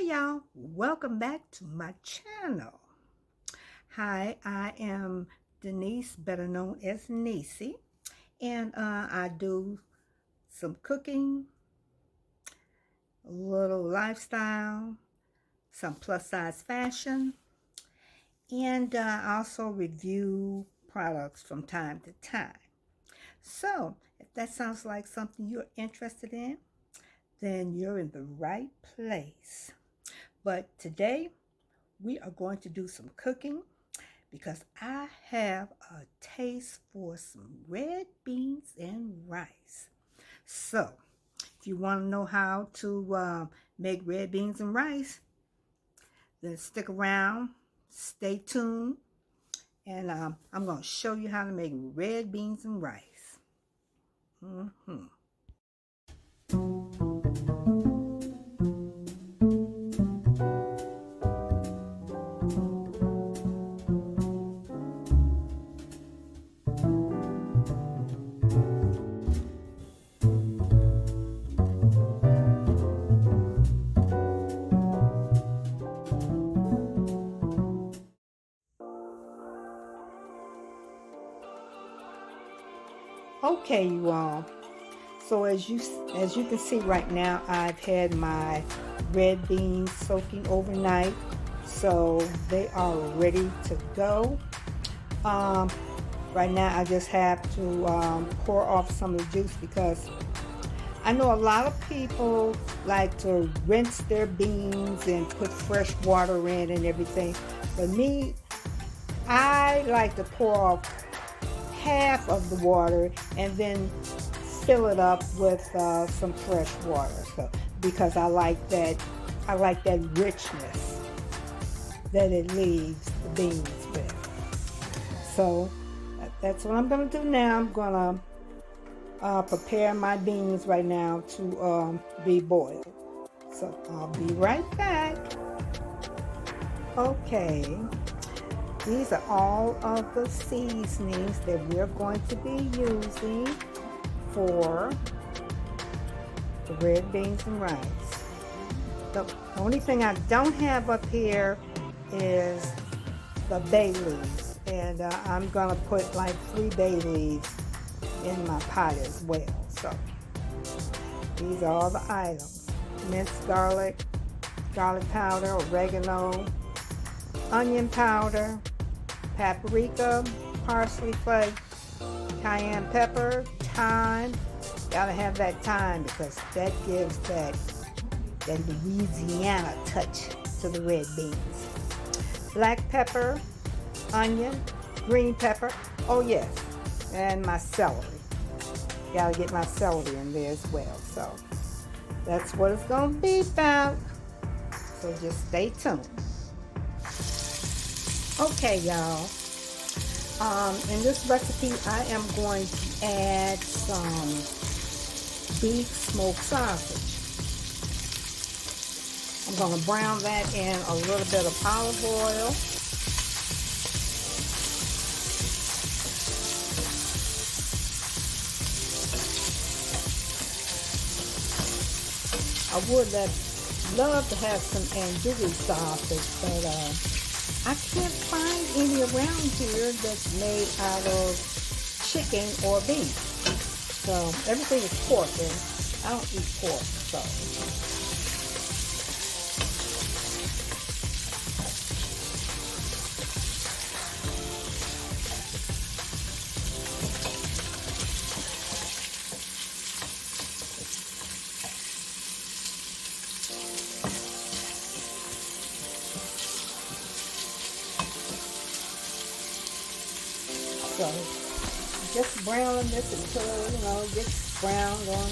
Hey y'all, welcome back to my channel. Hi, I am Denise, better known as Niecy, and I do some cooking, a little lifestyle, some plus size fashion, and I also review products from time to time. So if that sounds like something you're interested in, then you're in the right place. But today we are going to do some cooking because I have a taste for some red beans and rice. So if you want to know how to make red beans and rice, then stick around, stay tuned, and I'm going to show you how to make red beans and rice. Okay, you all. So as you can see right now, I've had my red beans soaking overnight, so they are ready to go. Right now I just have to pour off some of the juice because I know a lot of people like to rinse their beans and put fresh water in and everything. But me, I like to pour off half of the water and then fill it up with some fresh water, so because I like that richness that it leaves the beans with. So that's what I'm going to do now. I'm going to prepare my beans right now to be boiled. So I'll be right back. Okay. These are all of the seasonings that we're going to be using for the red beans and rice. The only thing I don't have up here is the bay leaves, and I'm gonna put like 3 bay leaves in my pot as well. So these are all the items: minced garlic, garlic powder, oregano, onion powder, paprika, parsley flakes, cayenne pepper, thyme. Gotta have that thyme because that gives that Louisiana touch to the red beans. Black pepper, onion, green pepper, oh yes, and my celery. Gotta get my celery in there as well. So that's what it's gonna be about. So just stay tuned. Okay, y'all. In this recipe, I am going to add some beef smoked sausage. I'm going to brown that in a little bit of olive oil. I would love to have some andouille sausage, but I can't find any around here that's made out of chicken or beef. So everything is pork, and I don't eat pork, so. So just browning this until, it gets browned on,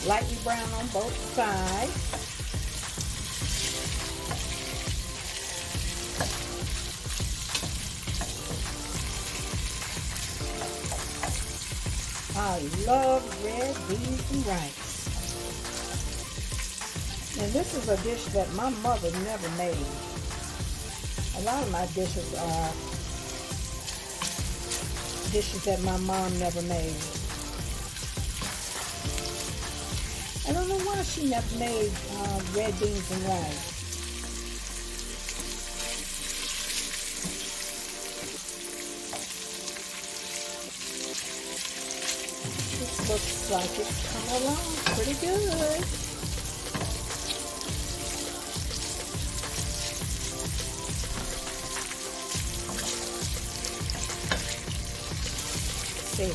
lightly brown on both sides. I love red beans and rice. And this is a dish that my mother never made. A lot of my dishes are dishes that my mom never made. I don't know why she never made red beans and rice. This looks like it's come along pretty good. See.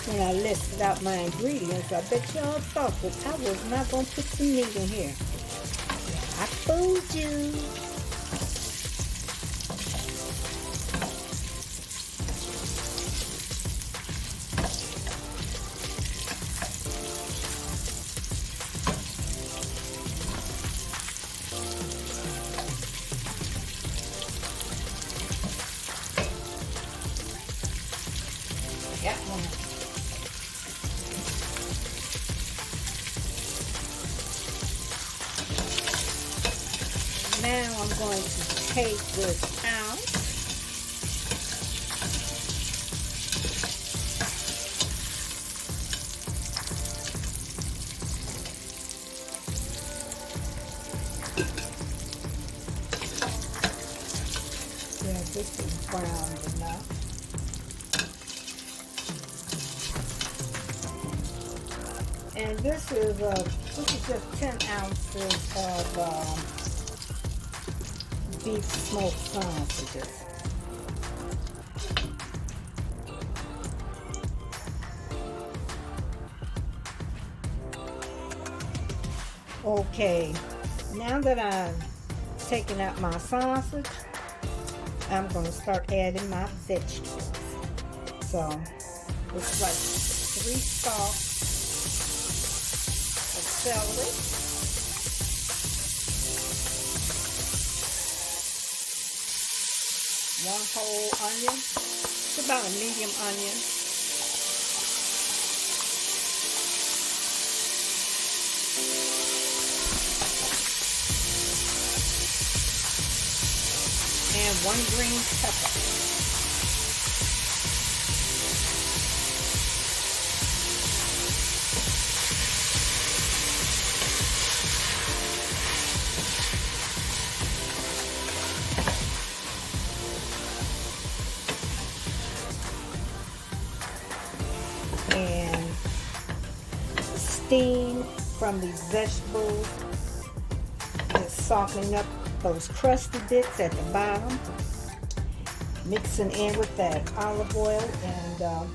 When I listed out my ingredients, I bet y'all thought that I was not going to put some meat in here. I fooled you. Got one. Now I'm going to take this out. Yeah, this is browned enough. And this is just 10 ounces of beef smoked sausages. Okay, now that I've taken out my sausage, I'm going to start adding my vegetables. So it's like 3 stalks of celery, 1 whole onion. It's about a medium onion. And 1 green pepper. And steam from these vegetables is softening up those crusty bits at the bottom, mixing in with that olive oil, and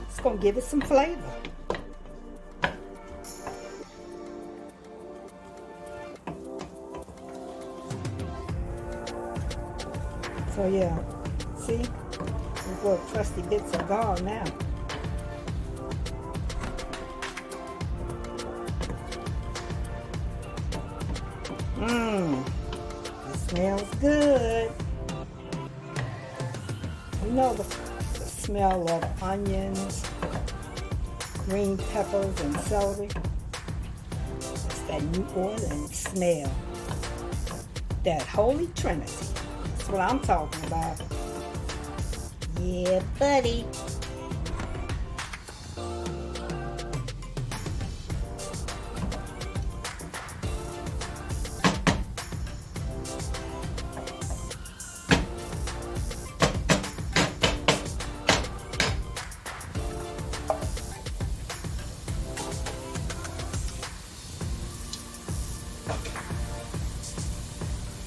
it's going to give it some flavor. So yeah, see, those little crusty bits are gone now. It smells good. You know the smell of onions, green peppers, and celery. It's that New Orleans smell. That Holy Trinity. That's what I'm talking about. Yeah, buddy.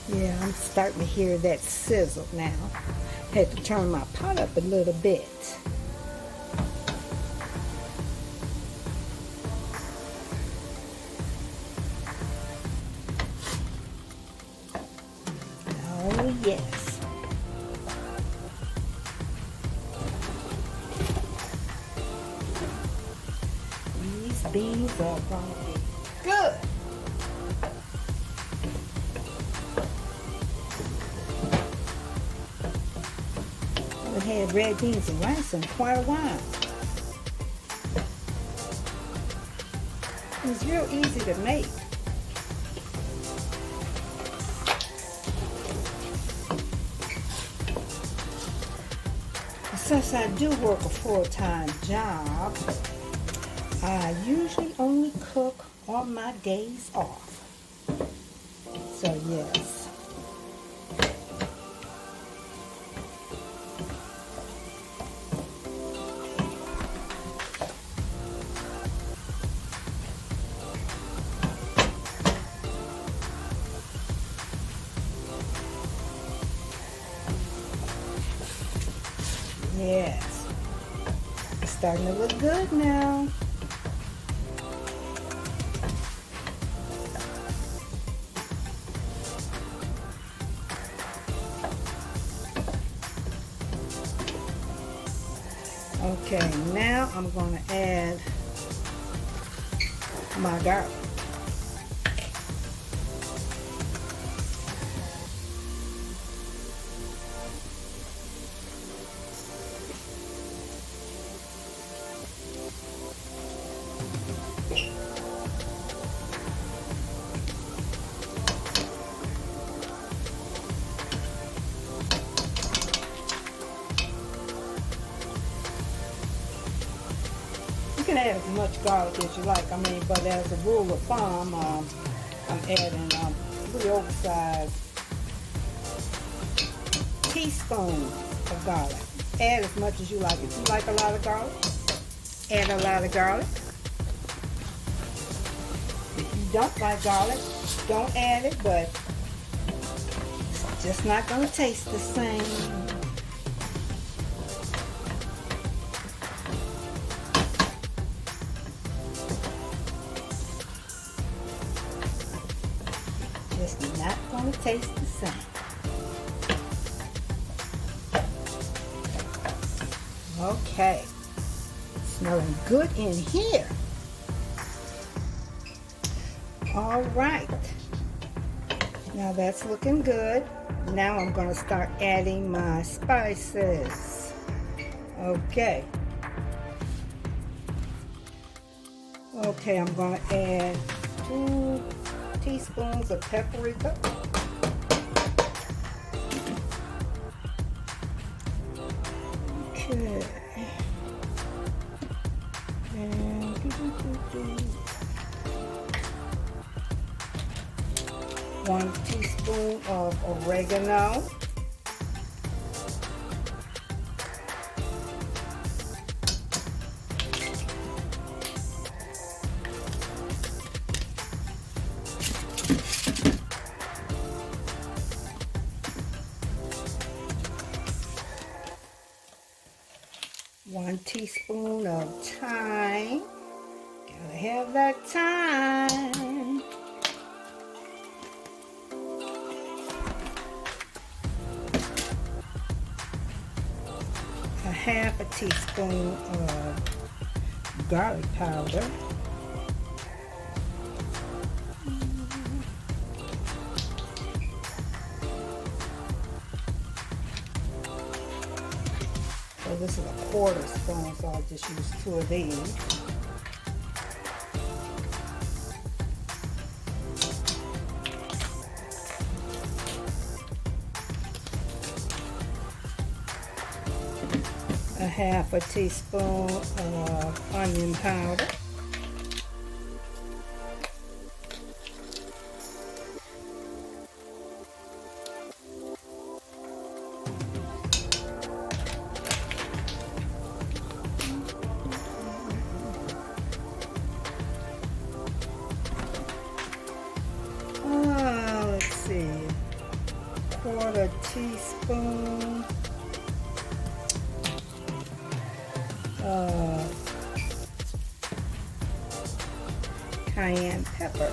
Yeah, I'm starting to hear that sizzle now. Had to turn my pot up a little bit. Oh, yes. These beans are going to be good. I had red beans and rice in quite a while. It was real easy to make. Since I do work a full-time job, I usually only cook on my days off. So yes. Yes. It's starting to look good now. Okay, now I'm going to add my garlic. You can add as much garlic as you like. But as a rule of thumb, I'm adding 3 oversized teaspoons of garlic. Add as much as you like. If you like a lot of garlic, add a lot of garlic. If you don't like garlic, don't add it, but it's just not going to taste the same. Just not going to taste the same. Okay, smelling good in here. All right, now that's looking good. Now I'm going to start adding my spices. Okay, I'm going to add 2 teaspoons of paprika. Okay. And 1 teaspoon of oregano. One teaspoon of thyme. Gotta have that thyme. A half a teaspoon of garlic powder. So this is a 1/4 spoon, so I'll just use 2 of these. A half a teaspoon of onion powder. Let's see, 1/4 teaspoon of cayenne pepper.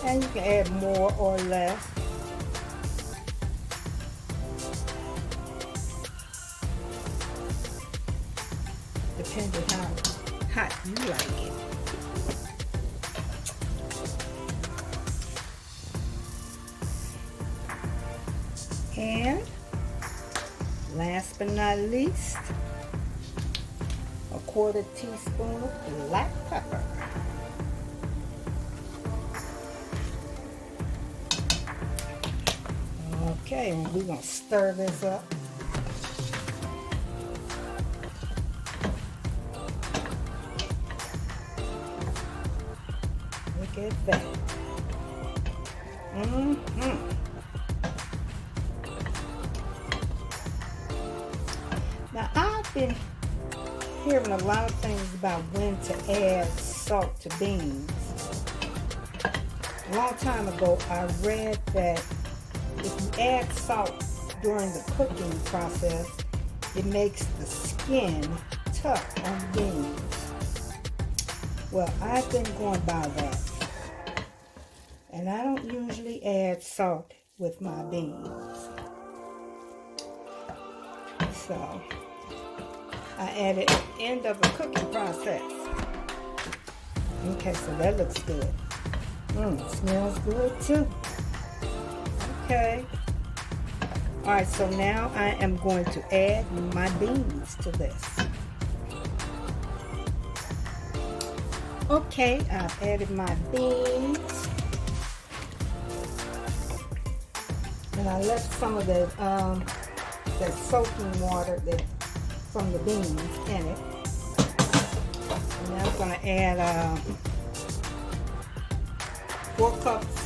And you can add more or less. Depending how hot you like it. And last but not least, 1/4 teaspoon of black pepper. Okay, and we're going to stir this up. Look at that. Now, I've been hearing a lot of things about when to add salt to beans. A long time ago, I read that if you add salt during the cooking process, it makes the skin tough on beans. Well, I've been going by that. And I don't usually add salt with my beans. So, I add it at the end of the cooking process. Okay, so that looks good. It smells good too. Okay. Alright, so now I am going to add my beans to this. Okay, I've added my beans. And I left some of the that soaking water from the beans in it. And now I'm going to add 4 cups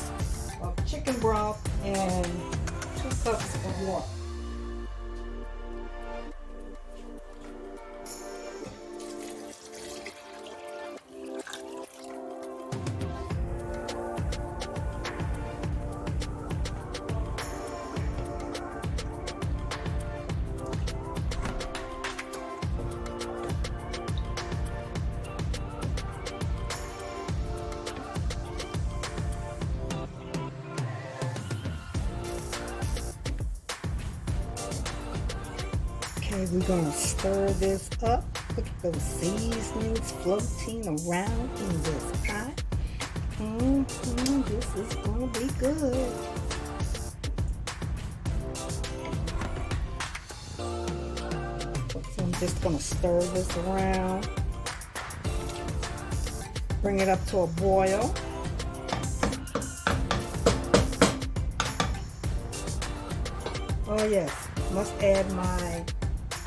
of chicken broth and 2 cups of water. Okay, we're going to stir this up. Look at those seasonings floating around in this pot. This is going to be good. So I'm just going to stir this around. Bring it up to a boil. Oh yes, must add my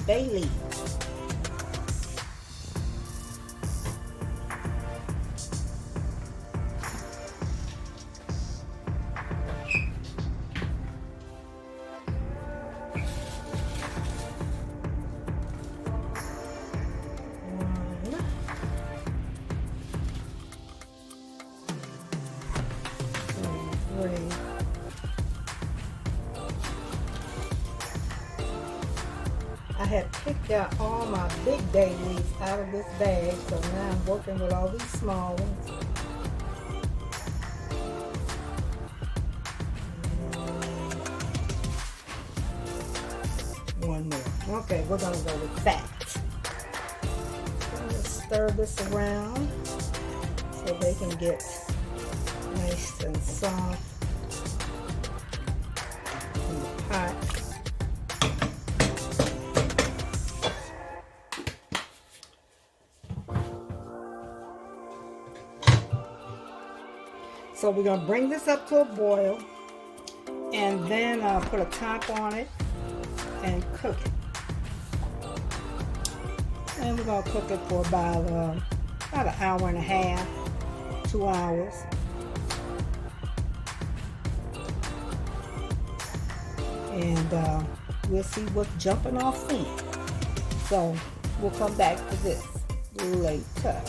bay leaf. I had picked out all my big bay leaves out of this bag, so now I'm working with all these small ones. And one more. Okay, we're going to go with that. I'm going to stir this around so they can get nice and soft in the pot. So we're going to bring this up to a boil and then put a top on it and cook it. And we're going to cook it for about an hour and a half, 2 hours. And we'll see what's jumping off in. So we'll come back to this later.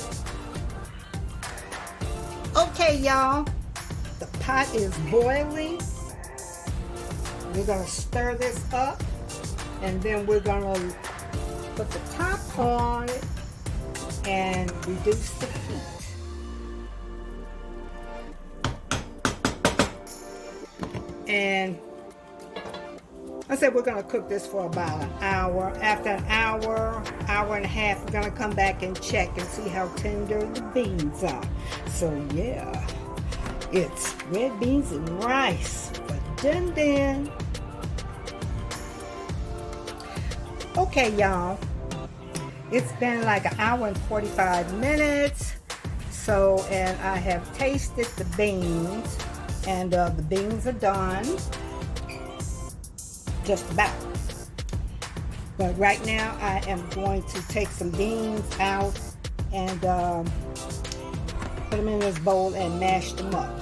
Okay, y'all. The pot is boiling. We're going to stir this up, and then we're going to put the top on it and reduce the heat. And I said we're going to cook this for about an hour. After an hour, hour and a half, we're going to come back and check and see how tender the beans are. So yeah, it's red beans and rice for din. Okay, y'all, It's been like an hour and 45 minutes. So, and I have tasted the beans, and the beans are done, just about. But right now I am going to take some beans out and put them in this bowl and mash them up.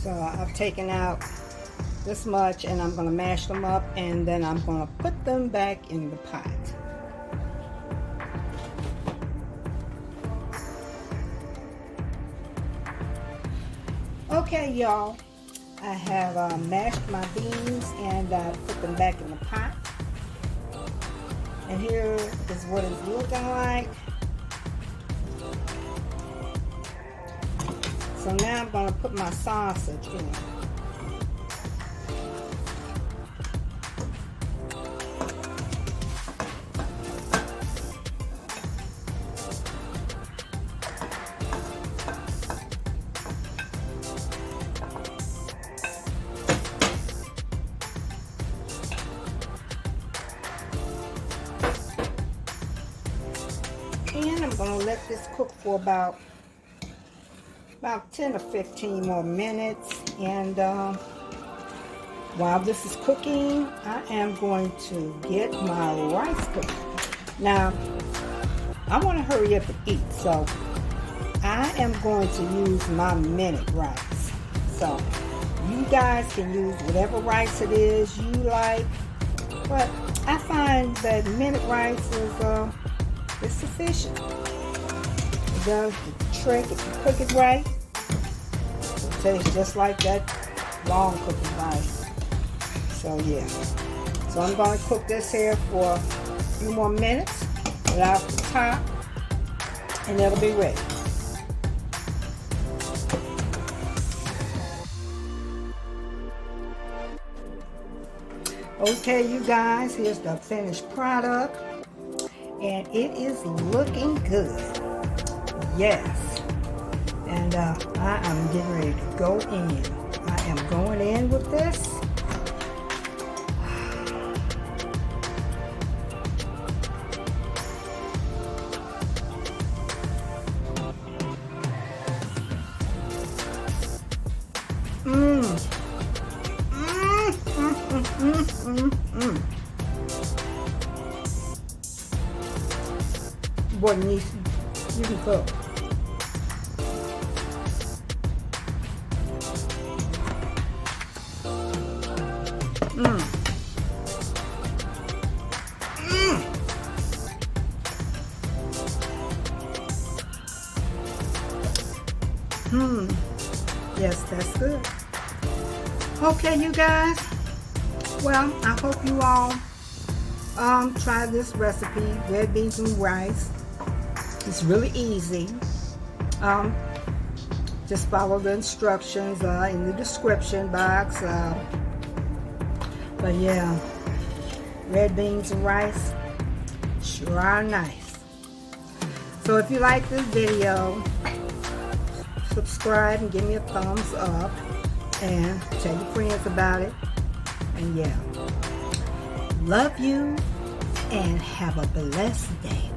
So I've taken out this much, and I'm going to mash them up, and then I'm going to put them back in the pot. Okay, y'all, I have mashed my beans, and I put them back in the pot. And here is what it's looking like. So now I'm going to put my sausage in. And I'm going to let this cook for about 10 or 15 more minutes. And while this is cooking, I am going to get my rice cooked. Now, I want to hurry up and eat, so I am going to use my minute rice. So you guys can use whatever rice it is you like, but I find that minute rice is sufficient. It does the trick if you cook it right. It tastes just like that long cooking rice. So yeah. So I'm going to cook this here for a few more minutes without the top, and it'll be ready. Okay, you guys, here's the finished product, and it is looking good. Yes. And I am getting ready to go in. I am going in with this. Boy, niece, you can cook. Yes, that's good. Okay, you guys. Well, I hope you all try this recipe, red beans and rice. It's really easy. Just follow the instructions in the description box. But yeah, red beans and rice sure are nice. So if you like this video, subscribe and give me a thumbs up, and tell your friends about it. And yeah, love you and have a blessed day.